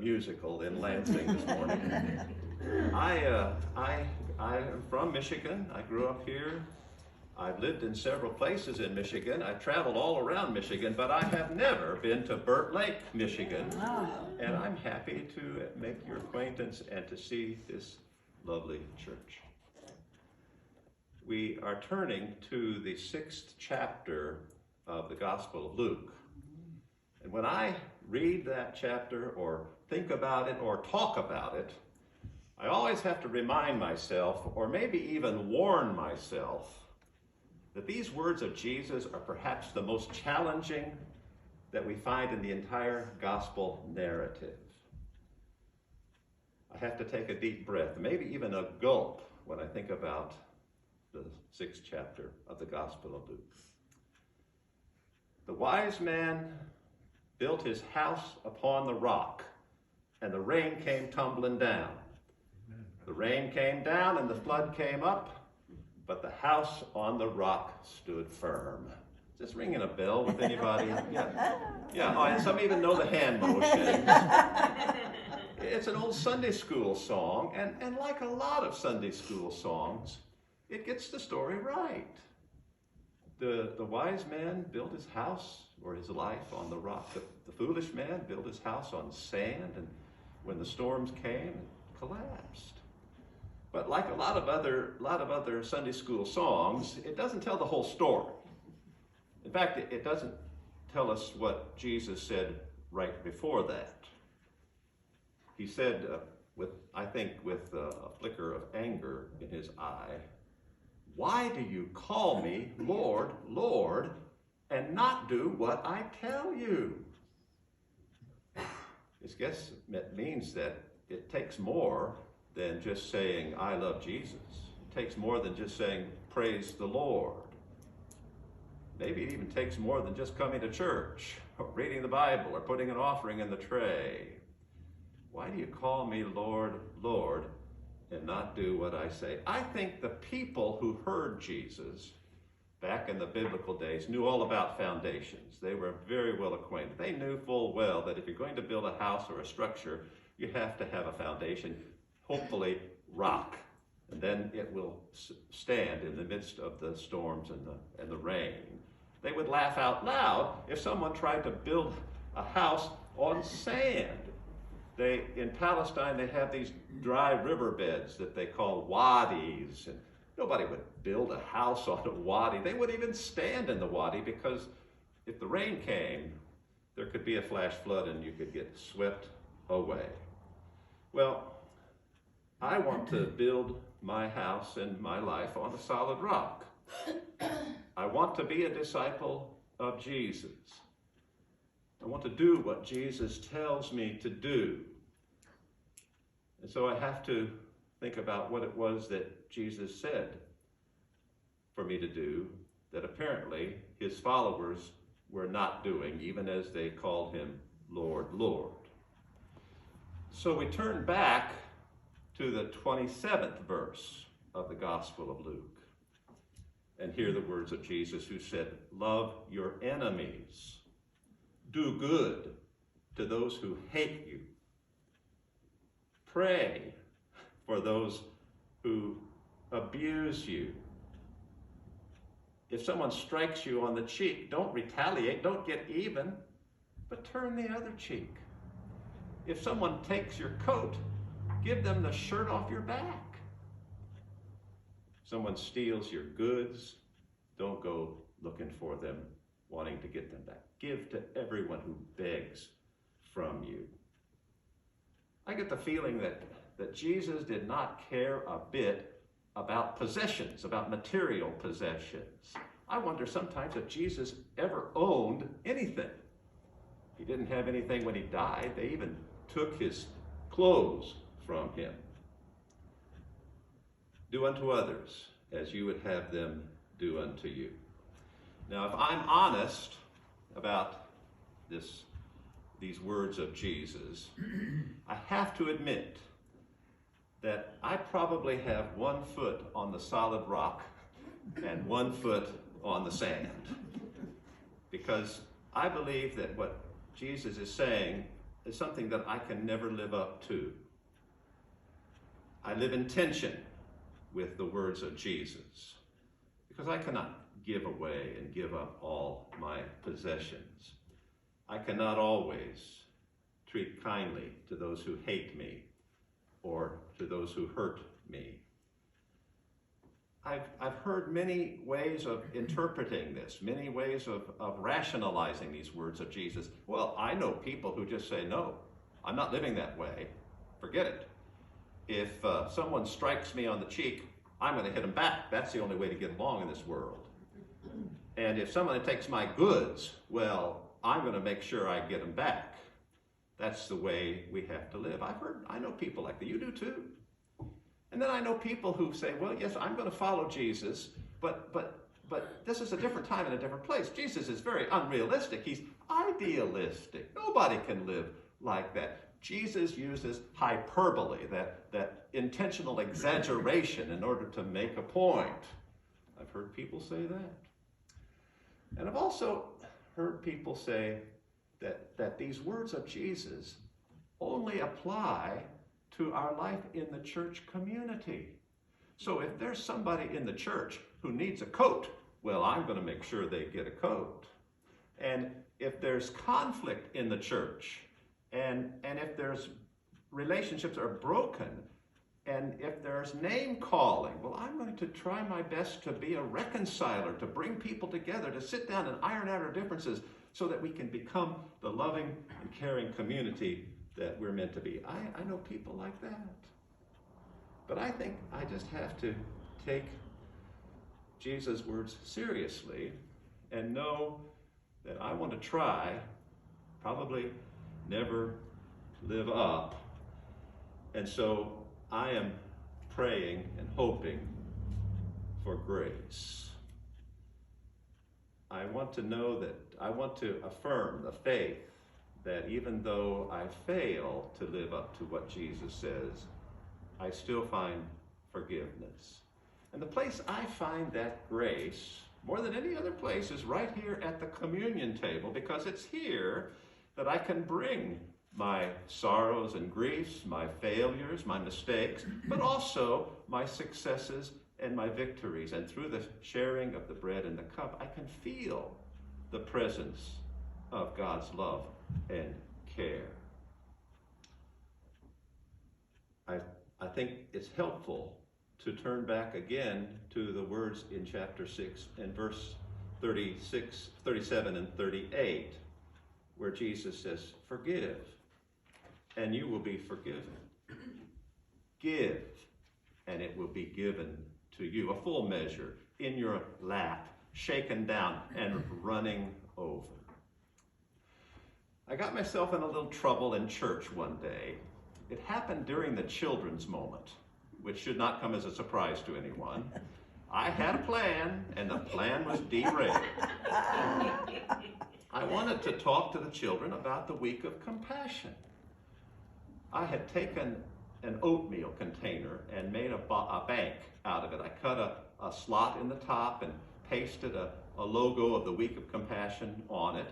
musical in Lansing this morning. I'm from Michigan. I grew up here. I've lived in several places in Michigan. I've traveled all around Michigan, but I have never been to Burt Lake, Michigan. And I'm happy to make your acquaintance and to see this lovely church. We are turning to the 6th chapter of the Gospel of Luke. And when I read that chapter or think about it or talk about it, I always have to remind myself, or maybe even warn myself, that these words of Jesus are perhaps the most challenging that we find in the entire gospel narrative. I have to take a deep breath, maybe even a gulp, when I think about the 6th chapter of the Gospel of Luke. The wise man built his house upon the rock, and the rain came tumbling down. The rain came down and the flood came up, but the house on the rock stood firm. Is this ringing a bell with anybody? Yeah. Oh, and some even know the hand motion. It's an old Sunday school song, and like a lot of Sunday school songs, it gets the story right. The wise man built his house or his life on the rock. The foolish man built his house on sand, and when the storms came, it collapsed. But like a lot of other Sunday school songs, it doesn't tell the whole story. In fact, it doesn't tell us what Jesus said right before that. He said, with a flicker of anger in his eye, "Why do you call me Lord, Lord, and not do what I tell you?" I guess it means that it takes more than just saying, "I love Jesus." It takes more than just saying, "Praise the Lord." Maybe it even takes more than just coming to church, or reading the Bible, or putting an offering in the tray. Why do you call me Lord, Lord, and not do what I say? I think the people who heard Jesus back in the biblical days knew all about foundations. They were very well acquainted. They knew full well that if you're going to build a house or a structure, you have to have a foundation, hopefully rock, and then it will stand in the midst of the storms and the rain. They would laugh out loud if someone tried to build a house on sand. In Palestine, they have these dry riverbeds that they call wadis, and nobody would build a house on a wadi. They wouldn't even stand in the wadi, because if the rain came, there could be a flash flood and you could get swept away. Well, I want to build my house and my life on a solid rock. I want to be a disciple of Jesus. I want to do what Jesus tells me to do. And so I have to think about what it was that Jesus said for me to do that apparently his followers were not doing, even as they called him Lord, Lord. So we turn back to the 27th verse of the Gospel of Luke and hear the words of Jesus, who said, "Love your enemies. Do good to those who hate you. Pray for those who abuse you. If someone strikes you on the cheek, don't retaliate, don't get even, but turn the other cheek. If someone takes your coat, give them the shirt off your back. If someone steals your goods, don't go looking for them, wanting to get them back. Give to everyone who begs from you." I get the feeling that Jesus did not care a bit about possessions, about material possessions. I wonder sometimes if Jesus ever owned anything. He didn't have anything when he died. They even took his clothes from him. Do unto others as you would have them do unto you. Now, if I'm honest about these words of Jesus, I have to admit that I probably have one foot on the solid rock and one foot on the sand. Because I believe that what Jesus is saying is something that I can never live up to. I live in tension with the words of Jesus because I cannot give away and give up all my possessions. I cannot always treat kindly to those who hate me or to those who hurt me. I've heard many ways of interpreting this, many ways of rationalizing these words of Jesus. Well, I know people who just say, no, I'm not living that way. Forget it. If someone strikes me on the cheek, I'm going to hit them back. That's the only way to get along in this world. And if someone takes my goods, well, I'm going to make sure I get them back. That's the way we have to live. I know people like that. You do too. And then I know people who say, well, yes, I'm going to follow Jesus, but this is a different time and a different place. Jesus is very unrealistic. He's idealistic. Nobody can live like that. Jesus uses hyperbole, that intentional exaggeration in order to make a point. I've heard people say that. And I've also heard people say that these words of Jesus only apply to our life in the church community. So if there's somebody in the church who needs a coat, well, I'm going to make sure they get a coat. And if there's conflict in the church, and if there's relationships are broken, and if there's name calling, well, I'm going to try my best to be a reconciler, to bring people together, to sit down and iron out our differences so that we can become the loving and caring community that we're meant to be. I know people like that. But I think I just have to take Jesus' words seriously and know that I want to try, probably never live up. And so I am praying and hoping for grace. I want to affirm the faith that even though I fail to live up to what Jesus says, I still find forgiveness. And the place I find that grace, more than any other place, is right here at the communion table, because it's here that I can bring my sorrows and griefs, my failures, my mistakes, but also my successes and my victories. And through the sharing of the bread and the cup, I can feel the presence of God's love and care. I think it's helpful to turn back again to the words in chapter 6 and verse 36, 37 and 38, where Jesus says, forgive, and you will be forgiven. Give, and it will be given to you. A full measure in your lap, shaken down and running over. I got myself in a little trouble in church one day. It happened during the children's moment, which should not come as a surprise to anyone. I had a plan, and the plan was derailed. I wanted to talk to the children about the week of compassion. I had taken an oatmeal container and made a bank out of it. I cut a slot in the top and pasted a logo of the week of compassion on it.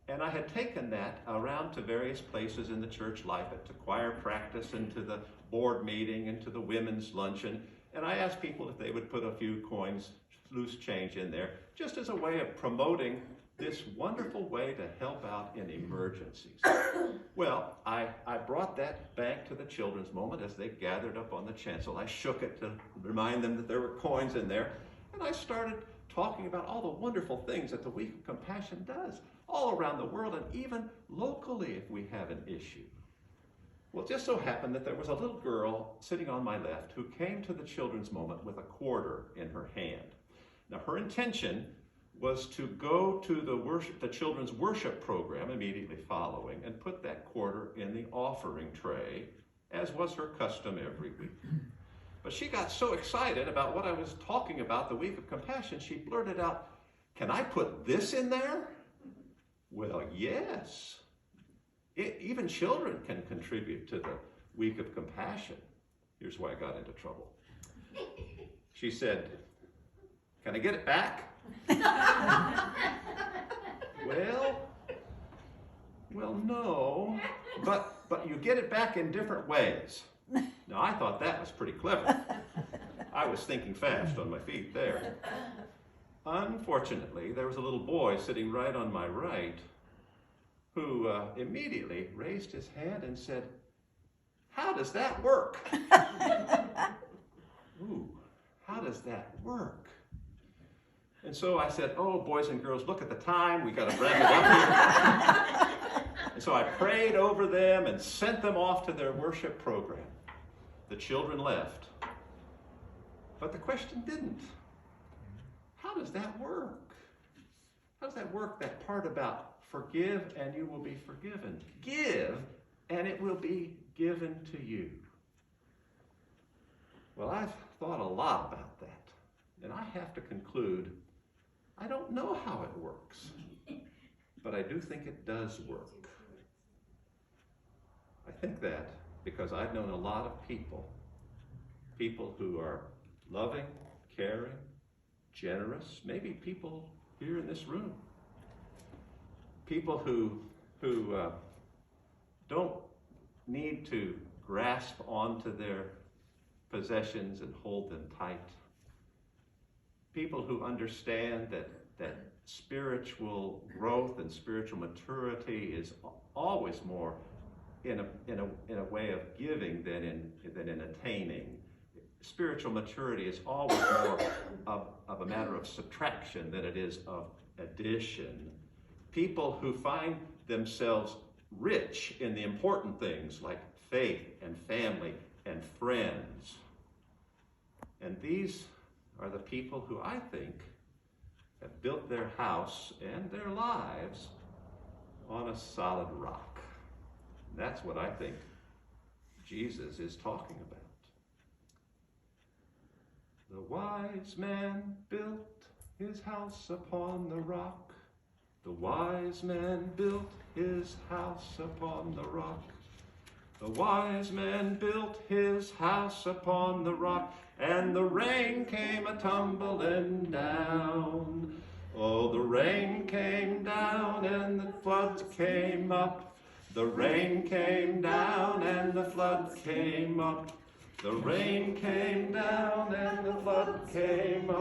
And I had taken that around to various places in the church life, to choir practice and to the board meeting and to the women's luncheon. And I asked people if they would put a few coins, loose change in there, just as a way of promoting this wonderful way to help out in emergencies. Well, I brought that bank to the children's moment as they gathered up on the chancel. I shook it to remind them that there were coins in there. And I started talking about all the wonderful things that the Week of Compassion does all around the world, and even locally if we have an issue. Well, it just so happened that there was a little girl sitting on my left who came to the children's moment with a quarter in her hand. Now, her intention was to go to the children's worship program immediately following and put that quarter in the offering tray, as was her custom every week. But she got so excited about what I was talking about, the Week of Compassion, she blurted out, "Can I put this in there?" Well, yes. Even children can contribute to the Week of Compassion. Here's why I got into trouble. She said, "Can I get it back?" Well, no, but but you get it back in different ways. Now, I thought that was pretty clever. I was thinking fast on my feet there. Unfortunately, there was a little boy sitting right on my right who immediately raised his hand and said, "How does that work?" Ooh, how does that work? And so I said, "Oh, boys and girls, look at the time. We got to wrap it up here." And so I prayed over them and sent them off to their worship program. The children left. But the question didn't. How does that work? How does that work, that part about forgive and you will be forgiven? Give and it will be given to you. Well, I've thought a lot about that. And I have to conclude, I don't know how it works. But I do think it does work. I think that because I've known a lot of people who are loving, caring, generous, maybe people here in this room, people who don't need to grasp onto their possessions and hold them tight, people who understand that spiritual growth and spiritual maturity is always more in a way of giving than in attaining. Spiritual maturity is always more of a matter of subtraction than it is of addition. People who find themselves rich in the important things like faith and family and friends. And these are the people who I think have built their house and their lives on a solid rock. That's what I think Jesus is talking about. The wise man built his house upon the rock. The wise man built his house upon the rock. The wise man built his house upon the rock, and the rain came a-tumbling down. Oh, the rain came down and the floods came up. The rain came down and the flood came up. The rain came down and the flood came up.